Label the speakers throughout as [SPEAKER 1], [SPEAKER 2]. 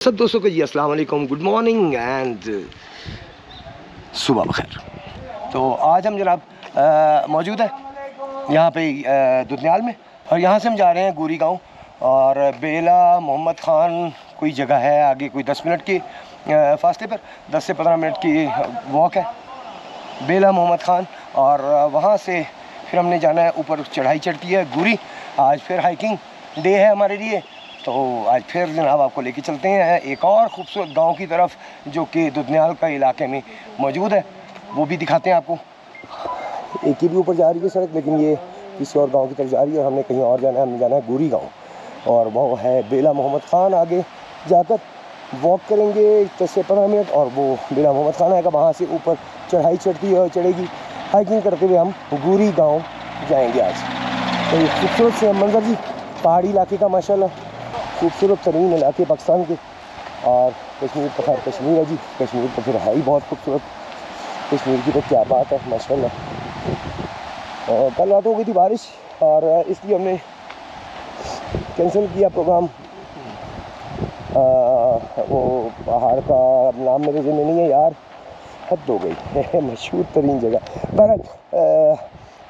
[SPEAKER 1] सब दोस्तों को जी अस्सलाम वालेकुम, गुड मॉर्निंग एंड सुबह बखैर। तो आज हम जनाब मौजूद है यहाँ पे दुधनियाल में, और यहाँ से हम जा रहे हैं गोरी गांव। और बेला मोहम्मद ख़ान कोई जगह है आगे, कोई 10 मिनट के फासले पर, 10 से 15 मिनट की वॉक है बेला मोहम्मद ख़ान। और वहाँ से फिर हमने जाना है ऊपर, चढ़ाई चढ़ती है गोरी। आज फिर हाइकिंग डे है हमारे लिए, तो आज फिर जनाब आपको लेके चलते हैं एक और ख़ूबसूरत गांव की तरफ जो कि दुधनियाल का इलाके में मौजूद है, वो भी दिखाते हैं आपको। एक ही भी ऊपर जा रही है सड़क, लेकिन ये किसी और गांव की तरफ जा रही है और हमने कहीं और जाना है। हमने जाना है गोरी गांव, और वो है बेला मोहम्मद ख़ान। आगे जाकर वॉक करेंगे 10 से 15 मिनट, और वो बेला मोहम्मद ख़ान आएगा। वहाँ से ऊपर चढ़ाई चढ़ती है और चढ़ेगी। हाइकिंग करते हुए हम गोरी गाँव जाएँगे आज। तो ये खूबसूरत से मंजर जी, पहाड़ी इलाके का माशाल्लाह, खूबसूरत तरीन इलाके पाकिस्तान के। और कश्मीर तो खैर कश्मीर है जी, कश्मीर तो फिर है ही बहुत खूबसूरत। कश्मीर की तो क्या बात है माशाल्लाह। और कल रात हो गई थी बारिश, और इसलिए हमने कैंसिल किया प्रोग्राम। वो पहाड़ का नाम मेरे ज़हन में नहीं है यार, हद हो गई मशहूर तरीन जगह। बहरहाल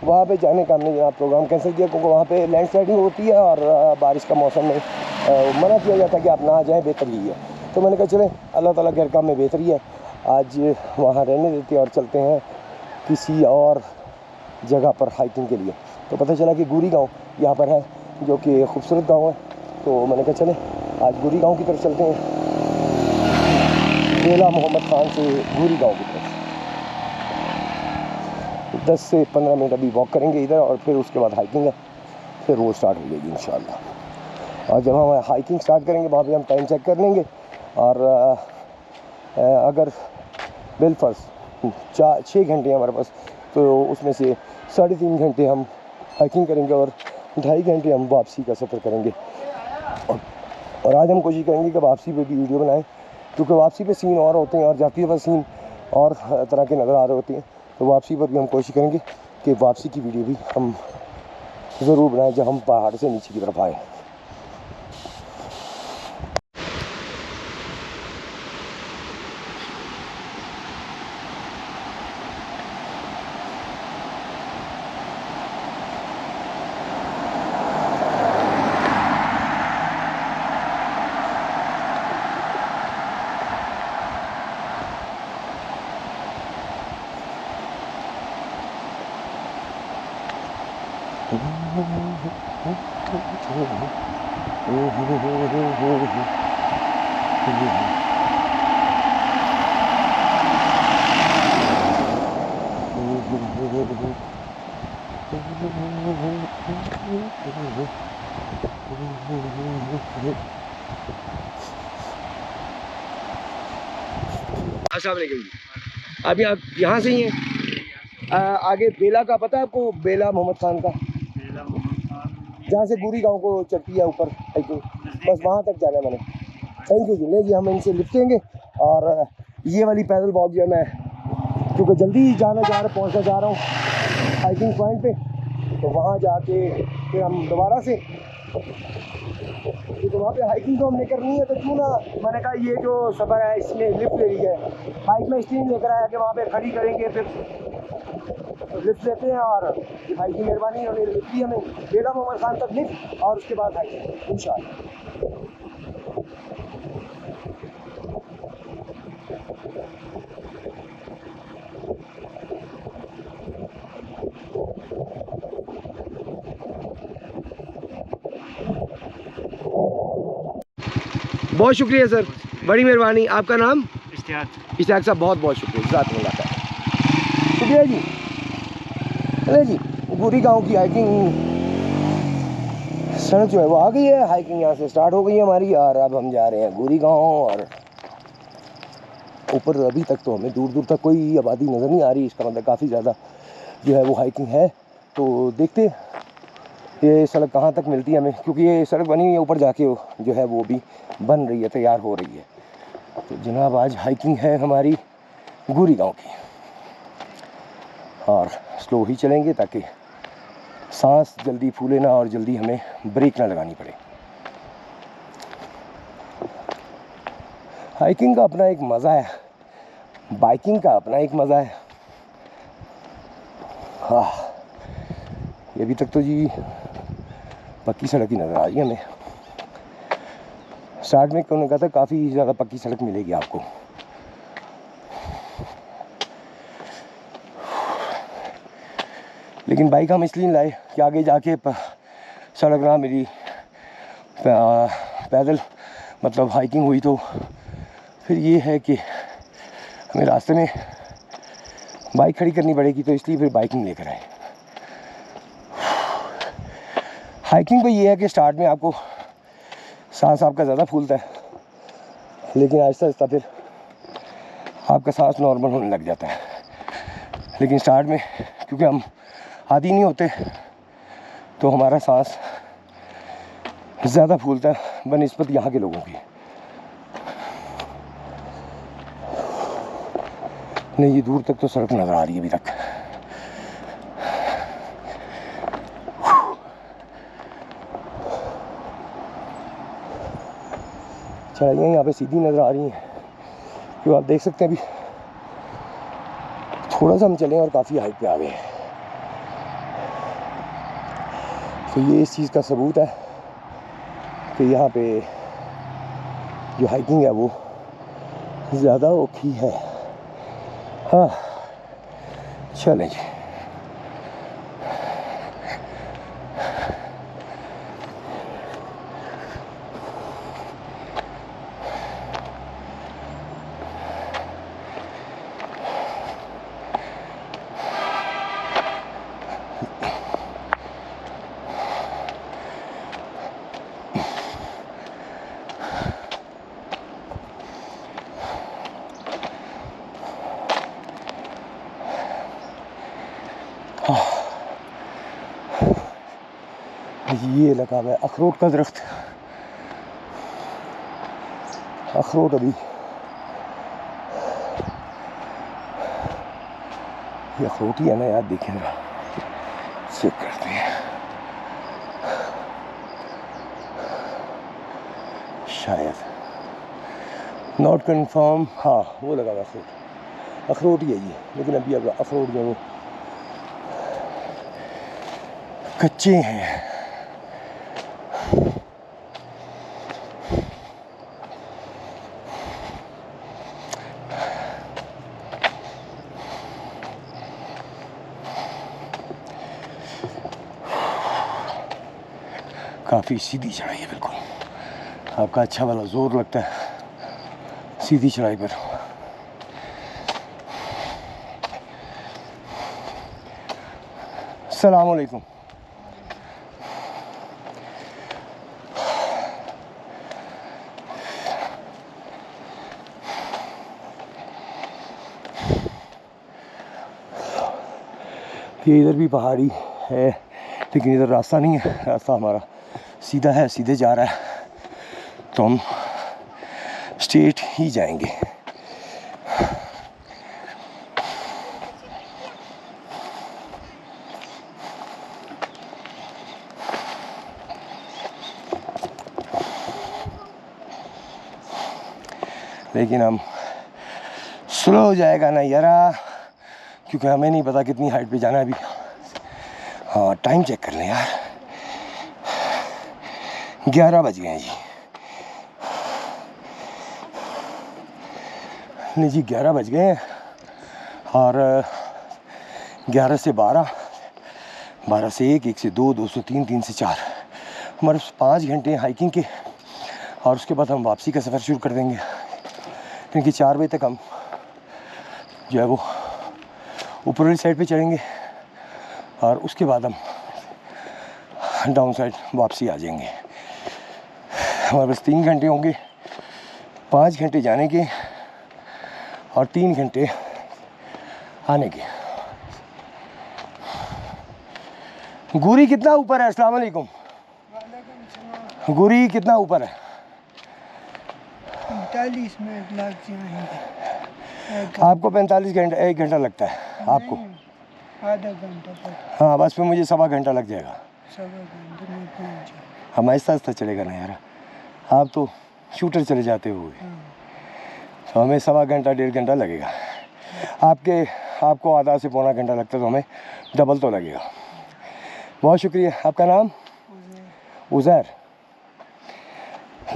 [SPEAKER 1] वहाँ पे जाने का हमने यहाँ प्रोग्राम कैंसिल किया, क्योंकि वहाँ पे लैंडस्लाइडिंग होती है और बारिश का मौसम में मना किया जाता है कि आप ना जाएं, बेहतर ही है। तो मैंने कहा चलें, अल्लाह ताला के काम में बेहतरी है, आज वहाँ रहने देते हैं और चलते हैं किसी और जगह पर हाइकिंग के लिए। तो पता चला कि गोरी गाँव यहाँ पर है, जो कि खूबसूरत गाँव है। तो मैंने कहा चलें आज गोरी गाँव की तरफ चलते हैं, बेला मोहम्मद ख़ान से गोरी गाँव की तरफ। 10 से 15 मिनट अभी वॉक करेंगे इधर, और फिर उसके बाद हाइकिंग है, फिर रोड स्टार्ट हो जाएगी इंशाल्लाह। और जब हम हाइकिंग स्टार्ट करेंगे वहाँ पे हम टाइम चेक कर लेंगे, और अगर बिलफर्ज 6 घंटे हमारे पास, तो उसमें से 3.5 घंटे हम हाइकिंग करेंगे और 2.5 घंटे हम वापसी का सफ़र करेंगे। और आज हम कोशिश करेंगे कि वापसी पे भी वीडियो बनाएं, क्योंकि वापसी पे सीन और होते हैं और जाती है सीन और तरह के नज़र आ रहे होते हैं। तो वापसी पर भी हम कोशिश करेंगे कि वापसी की वीडियो भी हम ज़रूर बनाएं जब हम पहाड़ से नीचे की तरफ आए। अभी आप यहाँ से ही हैं, आगे बेला का पता है आपको, बेला मोहम्मद ख़ान का, जहाँ से गोरी गांव को चढ़ती है ऊपर हाइकिंग, बस वहाँ तक जाना है मैंने। थैंक यू जी। नहीं जी, हम इनसे लिफ्ट लेंगे, और ये वाली पैदल वॉक जो है, मैं क्योंकि जल्दी पहुँचना चाह रहा हूँ हाइकिंग पॉइंट पे, तो वहाँ जाके फिर हम दोबारा से, तो वहाँ पे हाइकिंग तो हमने करनी है, तो क्यों ना, मैंने कहा ये जो सफ़र है इसमें लिफ्ट ले ली है। बाइक में इसलिए लेकर आया कि वहाँ पे खड़ी करेंगे, फिर लिफ्ट लेते हैं, और भाई की मेहरबानी, उन्होंने लिफ्ट दी हमें बेला मोहम्मद ख़ान तक लिफ्ट, और उसके बाद हाइकिंग इंशाअल्लाह। बहुत शुक्रिया सर, बड़ी मेहरबानी। आपका नाम? इश्तियाक साहब, बहुत बहुत शुक्रिया, जज़ाकल्लाह खैर, शुक्रिया जी। चले जी, गोरी गांव की हाइकिंग सड़क जो है वो आ गई है, हाइकिंग यहाँ से स्टार्ट हो गई है हमारी, और अब हम जा रहे हैं गोरी गांव। और ऊपर अभी तक तो हमें दूर दूर तक कोई आबादी नज़र नहीं आ रही, इसका मतलब काफ़ी ज़्यादा जो है वो हाइकिंग है। तो देखते ये सड़क कहाँ तक मिलती है हमें, क्योंकि ये सड़क बनी हुई है, ऊपर जाके जो है वो भी बन रही है, तैयार हो रही है। तो जनाब आज हाइकिंग है हमारी गोरी गांव की, और स्लो ही चलेंगे ताकि सांस जल्दी फूले ना और जल्दी हमें ब्रेक ना लगानी पड़े। हाइकिंग का अपना एक मज़ा है, बाइकिंग का अपना एक मज़ा है। हाँ, ये अभी तक तो जी पक्की सड़क ही नज़र आ रही है हमें। स्टार्ट में उन्होंने कहा था काफ़ी ज़्यादा पक्की सड़क मिलेगी आपको। लेकिन बाइक हम इसलिए लाए कि आगे जाके सड़क ना मिली, पैदल मतलब हाइकिंग हुई तो फिर ये है कि हमें रास्ते में बाइक खड़ी करनी पड़ेगी, तो इसलिए फिर बाइकिंग लेकर आए। हाइकिंग पे ये है कि स्टार्ट में आपको सांस आपका ज़्यादा फूलता है, लेकिन आहिस्ता आहिस्ता फिर आपका सांस नॉर्मल होने लग जाता है। लेकिन स्टार्ट में क्योंकि हम आदी नहीं होते तो हमारा सांस ज़्यादा फूलता है बनिस्बत यहाँ के लोगों की। नहीं, ये दूर तक तो सड़क नज़र आ रही है अभी तक। चढ़ाइयाँ यहाँ पे सीधी नज़र आ रही हैं, जो आप देख सकते हैं। अभी थोड़ा सा हम चले और काफ़ी हाइट पे आ गए हैं। तो ये इस चीज़ का सबूत है कि यहाँ पे जो हाइकिंग है वो ज़्यादा औखी है। हाँ, चलें जी। ये लगा हुआ है अखरोट का दरख्त। अखरोट अभी ये अखरोट ही है ना यार, देखें जरा, चेक करते हैं। शायद नॉट कंफर्म। हाँ, वो लगा हुआ अखरोट, अखरोट ही है ये। लेकिन अभी अब अखरोट जो वो कच्चे हैं। काफ़ी सीधी चढ़ाई है, बिल्कुल आपका अच्छा वाला जोर लगता है सीधी चढ़ाई पर। अस्सलाम वालेकुम। ये इधर भी पहाड़ी है, लेकिन इधर रास्ता नहीं है। रास्ता हमारा सीधा है, सीधे जा रहा है, तो हम स्ट्रेट ही जाएंगे। लेकिन हम स्लो हो जाएगा ना यारा, क्योंकि हमें नहीं पता कितनी हाइट पे जाना है अभी। हाँ, टाइम चेक कर लें यार, 11 बज गए हैं जी। नहीं जी, 11 बज गए हैं। और 11 से 12, 12 से 1, 1 से 2, 2 से 3, 3 से 4, हमारे 5 घंटे हाइकिंग के। और उसके बाद हम वापसी का सफ़र शुरू कर देंगे, क्योंकि 4 बजे तक हम जो है वो ऊपर वाली साइड पे चढ़ेंगे और उसके बाद हम डाउन साइड वापसी आ जाएंगे। हमारे पास 3 घंटे होंगे, 5 घंटे जाने के और 3 घंटे आने के। गुरी कितना ऊपर है? अस्सलाम वालेकुम। गुरी कितना ऊपर है?
[SPEAKER 2] 45 मिनट लग जाएंगे।
[SPEAKER 1] आपको 45 घंटा, 1 घंटा लगता है आपको?
[SPEAKER 2] आधा घंटा तक।
[SPEAKER 1] हाँ, बस फिर मुझे 1.25 घंटा लग जाएगा।
[SPEAKER 2] 1.25 घंटे में पहुँच जाए।
[SPEAKER 1] हम आहिस्ता आहिस्ता चलेगा ना यार, आप तो शूटर चले जाते हो। तो हमें 1.25 घंटा 1.5 घंटा लगेगा। आपको आधा से पौना घंटा लगता है, तो हमें डबल तो लगेगा। बहुत शुक्रिया। आपका नाम? उज़ैर।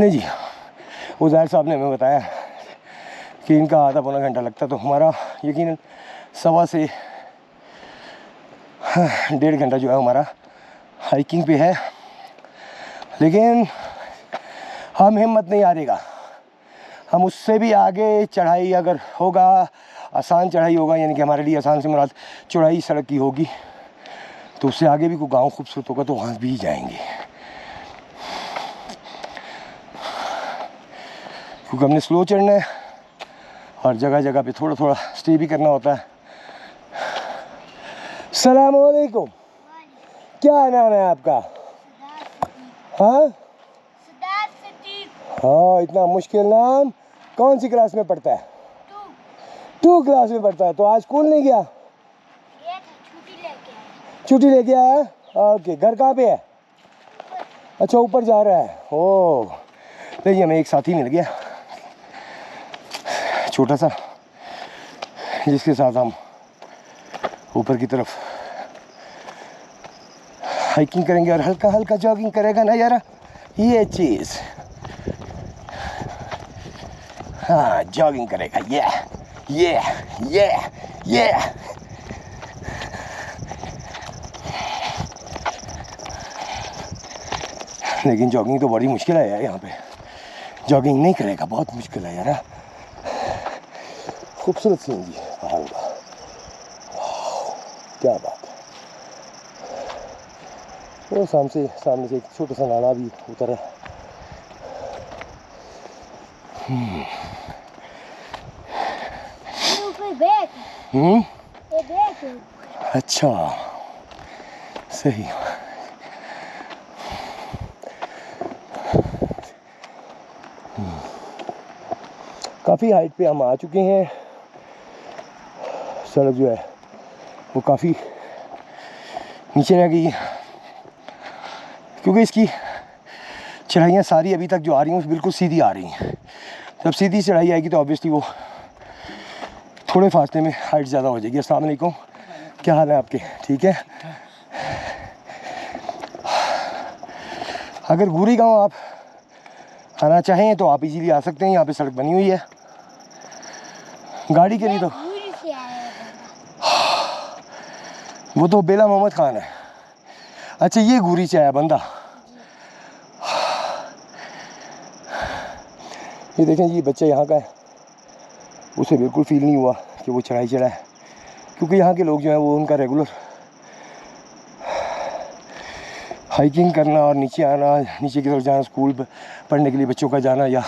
[SPEAKER 1] नहीं जी, उज़ैर साहब ने हमें बताया कि इनका आधा पौना घंटा लगता, तो हमारा यकीनन 1.25 से 1.5 घंटा जो है हमारा हाइकिंग पे है। लेकिन हम हिम्मत नहीं हारेगा। हम उससे भी आगे चढ़ाई अगर होगा, आसान चढ़ाई होगा, यानी कि हमारे लिए आसान से मुराद चौड़ाई सड़क की होगी, तो उससे आगे भी कोई गांव खूबसूरत होगा तो वहाँ भी जाएंगे, क्योंकि हमने स्लो चढ़ना है और जगह जगह पे थोड़ा थोड़ा स्टे भी करना होता है। अस्सलाम वालेकुम। क्या नाम है आपका? हाँ हाँ, इतना मुश्किल नाम। कौन सी क्लास में पढ़ता है? 2 क्लास में पढ़ता है। तो आज स्कूल नहीं गया? छुट्टी लेके आया। ओके, घर कहाँ पे है? अच्छा, ऊपर जा रहा है। ओह, देखिए हमें एक साथी मिल गया छोटा सा, जिसके साथ हम ऊपर की तरफ हाइकिंग करेंगे और हल्का हल्का जॉगिंग करेगा ना यार, ये चीज़। हाँ, जॉगिंग करेगा। ये लेकिन जॉगिंग तो बड़ी मुश्किल है यार, यहाँ पे जॉगिंग नहीं करेगा, बहुत मुश्किल है यार। खूबसूरत सीन जी पहाड़ों का, क्या बात है। वो सामने से एक छोटा सा नाला भी उतर है। अच्छा, सही। काफ़ी हाइट पे हम आ चुके हैं। सड़क जो है वो काफ़ी नीचे रह गई है, क्योंकि इसकी चढ़ाइयाँ सारी अभी तक जो आ रही हैं बिल्कुल सीधी आ रही हैं। जब सीधी चढ़ाई आएगी तो ऑब्वियसली वो थोड़े फासले में हाइट ज़्यादा हो जाएगी। अस्सलाम वालेकुम, क्या हाल है आपके? ठीक है। अगर गुरी गांव आप आना चाहें तो आप इजीली आ सकते हैं। यहाँ पे सड़क बनी हुई है गाड़ी के लिए। तो वो तो बेला मोहम्मद खान है। अच्छा, ये गुरी से आया बंदा। ये देखें, ये बच्चा यहाँ का है, उसे बिल्कुल फील नहीं हुआ कि वो चढ़ाई चढ़ा है, क्योंकि यहाँ के लोग जो हैं वो उनका रेगुलर हाइकिंग करना और नीचे आना, नीचे की तरफ जाना, स्कूल पढ़ने के लिए बच्चों का जाना या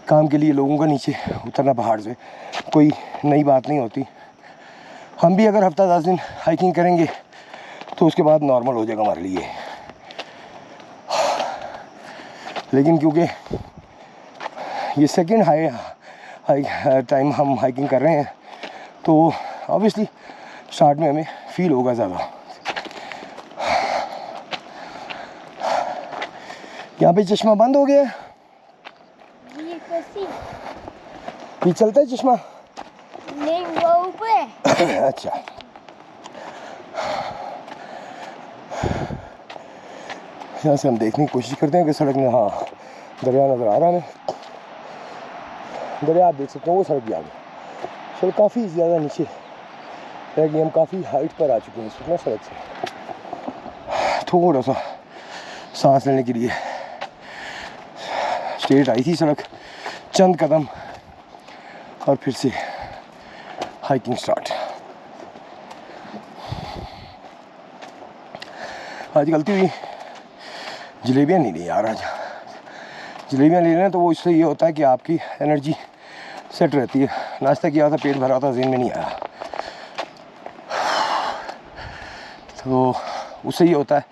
[SPEAKER 1] काम के लिए लोगों का नीचे उतरना पहाड़ से कोई नई बात नहीं होती। हम भी अगर हफ्ता 10 दिन हाइकिंग करेंगे तो उसके बाद नॉर्मल हो जाएगा हमारे लिए। लेकिन क्योंकि ये सेकंड टाइम हम हाइकिंग कर रहे हैं, तो ऑब्वियसली स्टार्ट में हमें फील होगा ज़्यादा। यहाँ पे चश्मा बंद हो गया है, ये चलता है चश्मा?
[SPEAKER 3] नहीं, वो ऊपर।
[SPEAKER 1] अच्छा, यहाँ से हम देखने की कोशिश करते हैं कि सड़क में, हाँ, दरिया नज़र आ रहा है। दरिया आप देख सकते हैं, वो सड़क भी आ गई। सड़क काफ़ी ज़्यादा नीचे रह गई, हम काफ़ी हाइट पर आ चुके हैं इस वक्त ना सड़क से। थोड़ा सा सांस लेने के लिए स्ट्रेट आई थी सड़क, चंद कदम और फिर से हाइकिंग स्टार्ट। आज गलती हुई, जलेबियाँ नहीं ली यार। आज जलेबियाँ ले लें तो वो इससे ये होता है कि आपकी एनर्जी सेट रहती है। नाश्ता किया था, पेट भरा था, ज़हन में नहीं आया, तो उससे ये होता है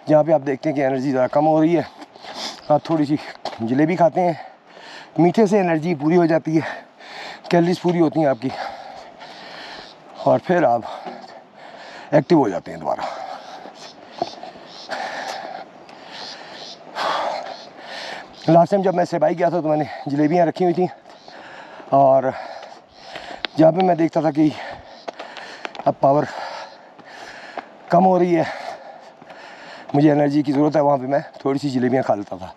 [SPEAKER 1] जहाँ पे आप देखते हैं कि एनर्जी ज़रा कम हो रही है, आप थोड़ी सी जलेबी खाते हैं, मीठे से एनर्जी पूरी हो जाती है, कैलोरीज पूरी होती हैं आपकी, और फिर आप एक्टिव हो जाते हैं दोबारा। लास्ट टाइम जब मैं सेबाई गया था तो मैंने जलेबियाँ रखी हुई थी, और जहाँ पे मैं देखता था कि अब पावर कम हो रही है, मुझे एनर्जी की ज़रूरत है, वहाँ पे मैं थोड़ी सी जलेबियाँ खा लेता था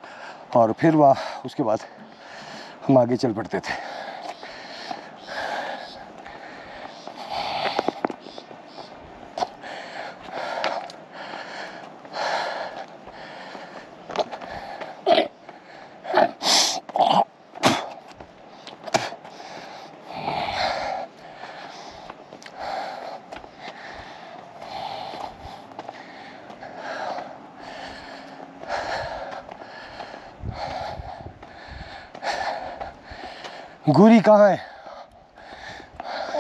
[SPEAKER 1] और फिर उसके बाद हम आगे चल पड़ते थे। गुरी कहाँ है?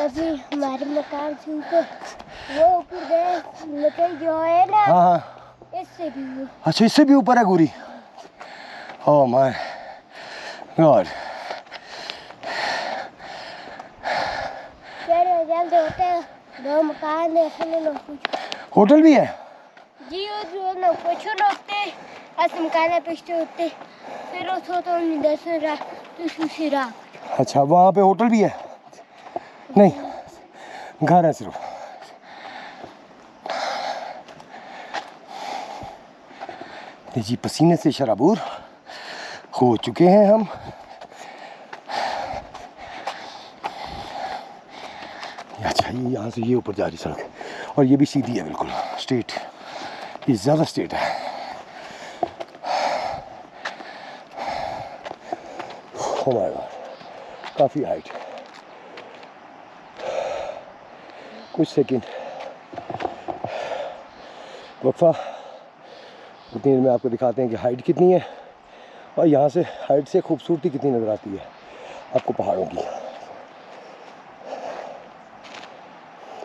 [SPEAKER 3] अभी हमारे मकान से ऊपर वो ऊपर गए, लेकिन जो है ना
[SPEAKER 1] हाँ हाँ,
[SPEAKER 3] इससे भी वो
[SPEAKER 1] अच्छा इससे भी ऊपर है गुरी। Oh my God.
[SPEAKER 3] तेरे जल्द होते हैं, दो मकान है सुनो ना कुछ
[SPEAKER 1] होटल भी है?
[SPEAKER 3] जी वो जो ना कुछ होते असम काना पिछते होते फिर उस तो दसरा तो सुशिरा।
[SPEAKER 1] अच्छा वहाँ पे होटल भी है? नहीं, घर है सिर्फ। जी पसीने से शराबूर हो चुके हैं हम। अच्छा ये यहाँ से ये ऊपर जा रही सड़क और ये भी सीधी है बिल्कुल स्ट्रेट, ये ज़्यादा स्ट्रेट है। ओह माय गॉड, काफ़ी हाइट। कुछ सेकंड वक्फा, उतनी देर में आपको दिखाते हैं कि हाइट कितनी है और यहाँ से हाइट से खूबसूरती कितनी नज़र आती है आपको पहाड़ों की।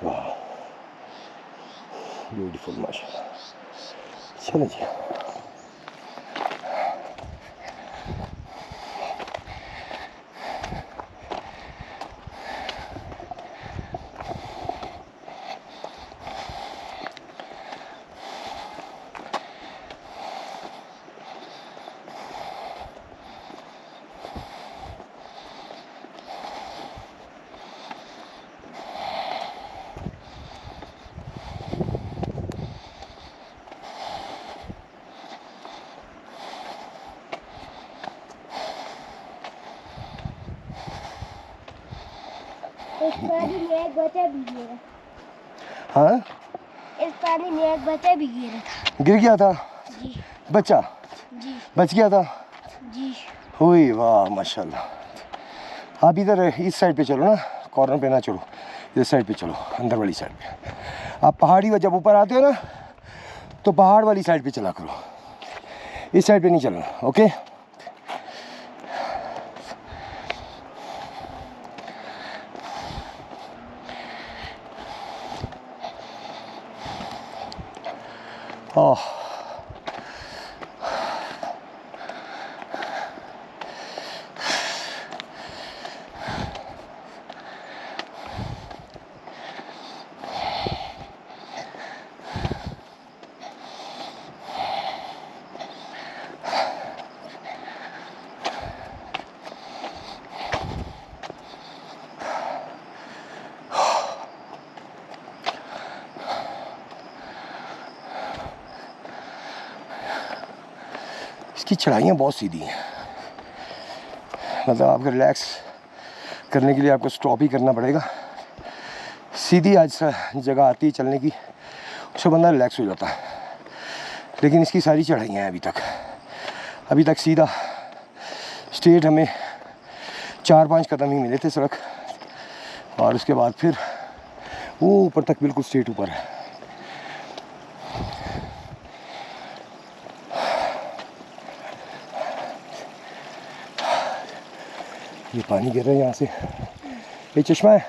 [SPEAKER 1] वाह ब्यूटीफुल माशाल्लाह। चलो जी,
[SPEAKER 3] इस पानी में एक बच्चा भी गिरा।
[SPEAKER 1] हाँ
[SPEAKER 3] इस पानी में एक बच्चा भी गिरा था।
[SPEAKER 1] गिर गया था
[SPEAKER 3] जी
[SPEAKER 1] बच्चा?
[SPEAKER 3] जी
[SPEAKER 1] बच गया था?
[SPEAKER 3] जी
[SPEAKER 1] हुई वाह माशाल्लाह। आप इधर इस साइड पे चलो ना, कॉर्नर पे ना चलो, इधर साइड पे चलो, अंदर वाली साइड पे। आप पहाड़ी जब ऊपर आते हो ना तो पहाड़ वाली साइड पे चला करो, इस साइड पे नहीं चलना। ओके ओह इसकी चढ़ाइयाँ बहुत सीधी हैं, मतलब आपको रिलैक्स करने के लिए आपको स्टॉप ही करना पड़ेगा। सीधी आज जगह आती है चलने की, उससे बंदा रिलैक्स हो जाता है। लेकिन इसकी सारी चढ़ाइयाँ हैं अभी तक सीधा स्ट्रेट हमें 4-5 कदम ही मिले थे सड़क, और उसके बाद फिर वो ऊपर तक बिल्कुल स्ट्रेट ऊपर है। ये पानी गिर रहा है यहाँ से, ये चश्मा है,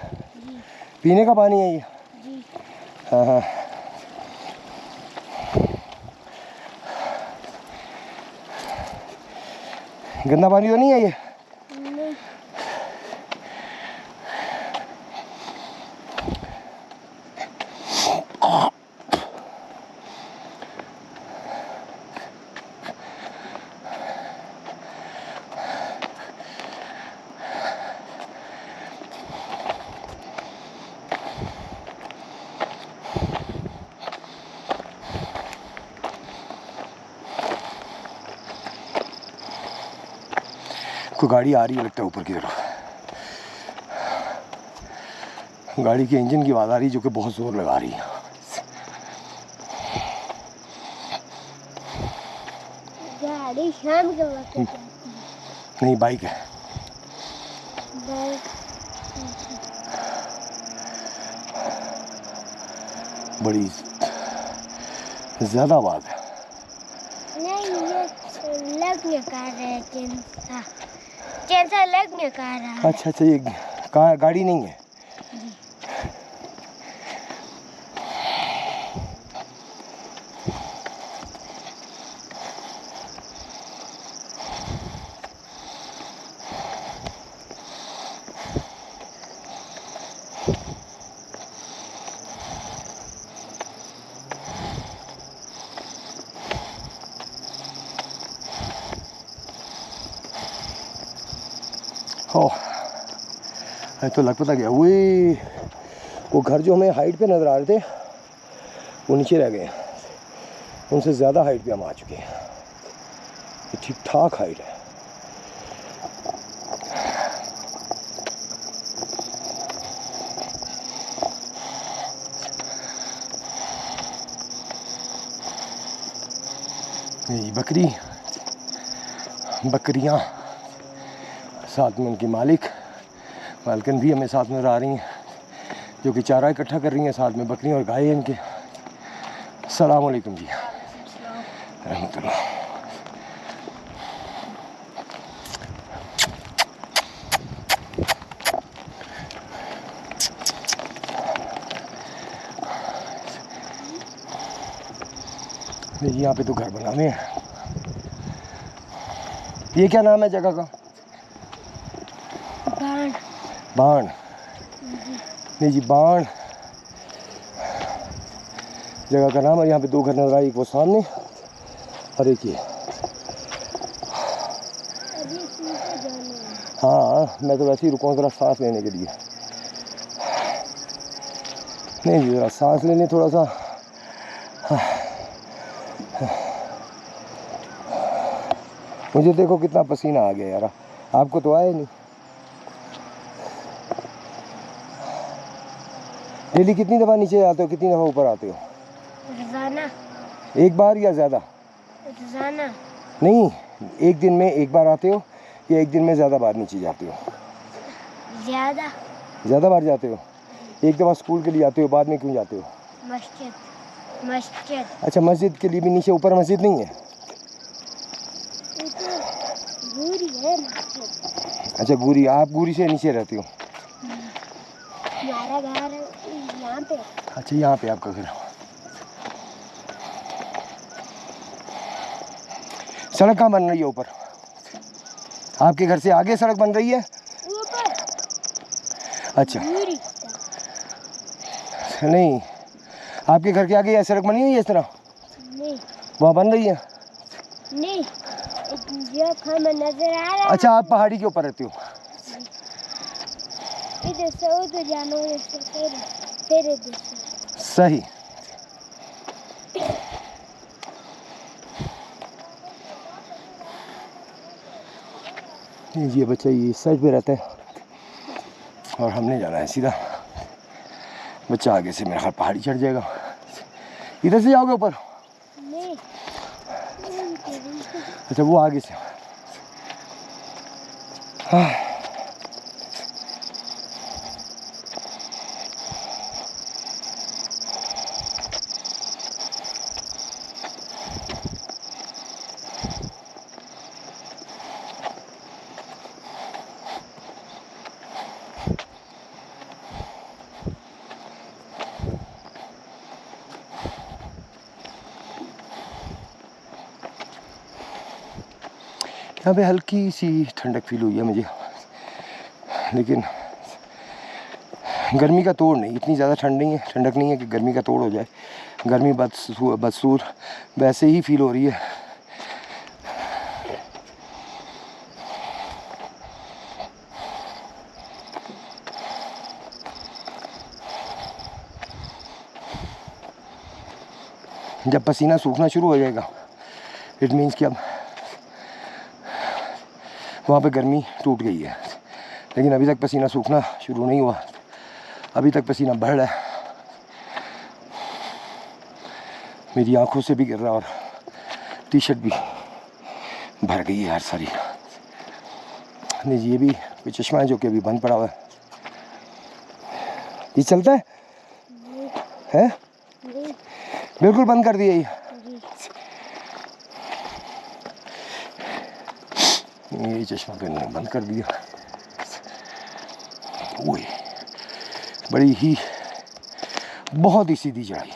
[SPEAKER 1] पीने का पानी है ये?
[SPEAKER 3] जी
[SPEAKER 1] हाँ हाँ। गंदा पानी तो नहीं है ये?
[SPEAKER 3] नहीं
[SPEAKER 1] कोई गाड़ी आ रही है लगता है ऊपर की तरफ। गाड़ी के इंजन की आवाज़ आ रही है जो कि बहुत ज़ोर लगा रही है।
[SPEAKER 3] गाड़ी शाम के वक्त आती है।
[SPEAKER 1] नहीं, बाइक है।
[SPEAKER 3] बाइक
[SPEAKER 1] बड़ी ज़्यादा आवाज़ है।
[SPEAKER 3] नहीं, ये लगने का रहा है कैंसा लगने का रहा है।
[SPEAKER 1] अच्छा अच्छा, ये गाड़ी नहीं है। तो लग पता गया वो घर जो हमें हाइट पे नज़र आ रहे थे वो नीचे रह गए। उनसे ज़्यादा हाइट पे हम आ चुके हैं। ये ठीक ठाक हाइट है। ये बकरियाँ, साथ में उनकी मालकिन भी हमें साथ नज़र आ रही हैं जो कि चारा इकट्ठा कर रही हैं। साथ में बकरियाँ और गाय हैं इनके। अस्सलाम वालेकुम जी, रहमतुल्लाह। यहाँ पे तो घर बनाने हैं। ये क्या नाम है जगह का? बाण। नहीं जी, बाण जगह का नाम है। यहाँ पे दो घर नजर आए, एक वो सामने और एक ये। हाँ, मैं तो वैसे ही रुका हूँ ज़रा सांस लेने के लिए। नहीं जी, ज़रा सांस लेने थोड़ा सा। मुझे देखो कितना पसीना आ गया यार, आपको तो आया नहीं। डेली कितनी दफ़ा नीचे आते हो, कितनी दफ़ा ऊपर आते हो?
[SPEAKER 3] रोजाना।
[SPEAKER 1] एक बार या ज़्यादा?
[SPEAKER 3] रोजाना।
[SPEAKER 1] नहीं, एक दिन में एक बार आते हो या एक दिन में ज़्यादा बार नीचे जाते हो? ज़्यादा बार जाते हो। एक दफ़ा स्कूल के लिए आते हो, बाद में क्यों जाते हो?
[SPEAKER 3] मस्जिद।
[SPEAKER 1] अच्छा, मस्जिद के लिए भी नीचे ऊपर मस्जिद नहीं है?
[SPEAKER 3] गुरी है मस्जिद।
[SPEAKER 1] अच्छा, गुरी। आप गुरी से नीचे रहते हो?
[SPEAKER 3] हमारा घर यहाँ पे।
[SPEAKER 1] अच्छा, यहाँ पे आपका घर। सड़क कहाँ बन रही है ऊपर? आपके घर से आगे सड़क बन रही है
[SPEAKER 3] ऊपर?
[SPEAKER 1] अच्छा, नहीं, आपके घर के आगे यह सड़क बनी हुई है इस तरह?
[SPEAKER 3] नहीं।
[SPEAKER 1] वहाँ बन रही है?
[SPEAKER 3] नहीं, जो खम्बा नजर आ रहा है।
[SPEAKER 1] अच्छा, आप पहाड़ी के ऊपर रहते हो?
[SPEAKER 3] इधर से उधर जाना है, फिर इधर से।
[SPEAKER 1] सही। ये बच्चा ये साइड पे रहता है और हमने जाना है सीधा। बच्चा आगे से मेरा ख्याल पहाड़ी चढ़ जाएगा। इधर से जाओगे ऊपर?
[SPEAKER 3] नहीं।
[SPEAKER 1] अच्छा, वो आगे से। हाँ। यहाँ पे हल्की सी ठंडक फील हुई है मुझे, लेकिन गर्मी का तोड़ नहीं। इतनी ज़्यादा ठंडक नहीं है कि गर्मी का तोड़ हो जाए। गर्मी बदसूर वैसे ही फील हो रही है। जब पसीना सूखना शुरू हो जाएगा, इट मीन्स कि अब वहाँ पे गर्मी टूट गई है, लेकिन अभी तक पसीना सूखना शुरू नहीं हुआ, अभी तक पसीना बढ़ रहा है, मेरी आंखों से भी गिर रहा है और टी शर्ट भी भर गई है यार सारी। नहीं जी, ये भी कोई चश्मा है जो कि अभी बंद पड़ा हुआ है। ये चलता है हैं? बिल्कुल बंद कर दिया ये चश्मा पहनना बंद कर दिया। ओए बड़ी ही बहुत ही सीधी चढ़ाई।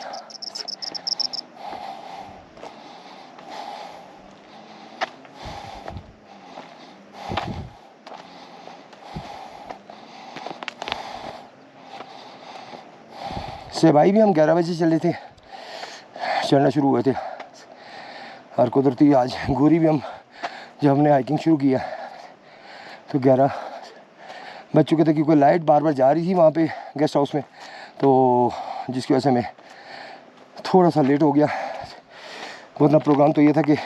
[SPEAKER 1] से भाई भी हम 11 बजे चले थे, चढ़ना शुरू हुए थे, और कुदरती आज गोरी भी हम जब हमने हाइकिंग शुरू किया तो 11 बज चुके थे, क्योंकि लाइट बार बार जा रही थी वहाँ पे गेस्ट हाउस में, तो जिसकी वजह से मैं थोड़ा सा लेट हो गया। वरना प्रोग्राम तो ये था कि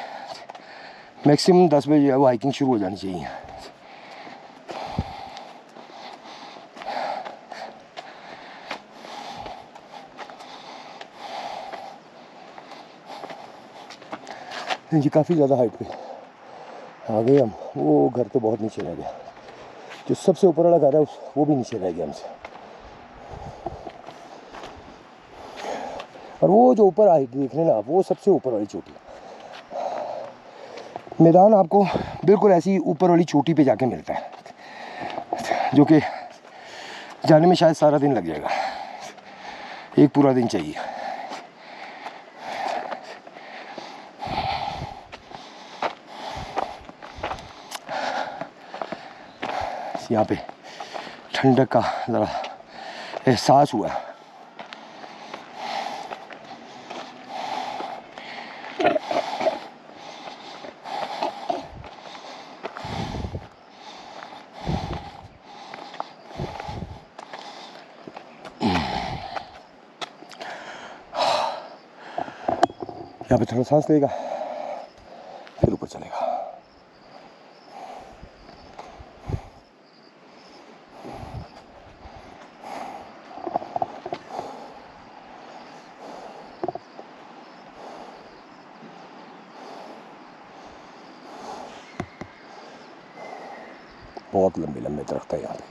[SPEAKER 1] मैक्सिमम 10 बजे वो हाइकिंग शुरू हो जानी चाहिए। जी काफ़ी ज़्यादा हाइट पे आ गए हम। वो घर तो बहुत नीचे रह गया, जो सबसे ऊपर वाला घर है वो भी नीचे रह गया हमसे। और वो जो ऊपर हाइट देख रहे हैं ना, वो सबसे ऊपर वाली चोटी। मैदान आपको बिल्कुल ऐसी ऊपर वाली चोटी पे जाके मिलता है, जो कि जाने में शायद सारा दिन लग जाएगा, एक पूरा दिन चाहिए। यहाँ पे ठंडक का ज़रा एहसास हुआ। यहाँ पे थोड़ा सांस लेगा, फिर ऊपर चलेगा। बहुत लंबे लंबे दरख्त है यहाँ पे।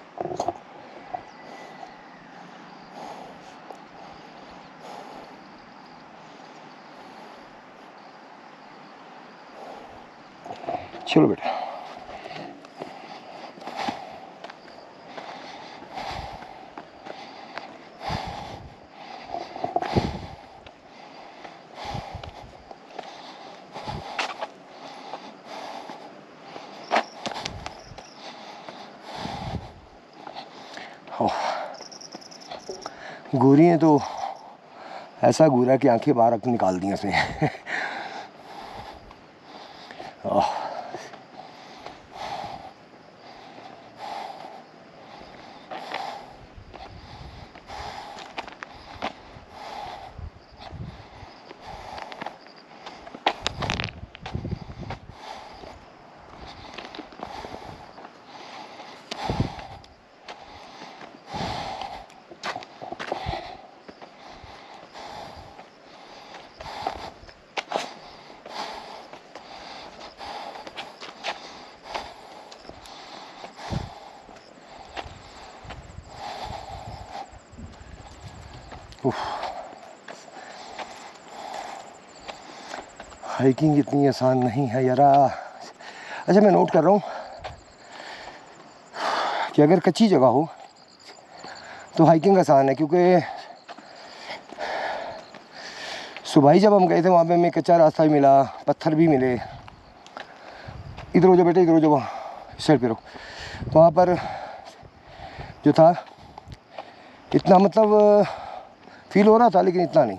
[SPEAKER 1] चलो बेटा, गोरी है तो ऐसा गोरा कि आंखें बाहर निकाल दी उसने। हाइकिंग इतनी आसान नहीं है यारा। अच्छा, मैं नोट कर रहा हूँ कि अगर कच्ची जगह हो तो हाइकिंग आसान है, क्योंकि सुबह ही जब हम गए थे वहाँ पे हमें कच्चा रास्ता भी मिला, पत्थर भी मिले। इधर हो जाओ बेटे, इधर हो जाओ, इस साइड पे रहो। वहाँ पर जो था इतना मतलब फील हो रहा था, लेकिन इतना नहीं।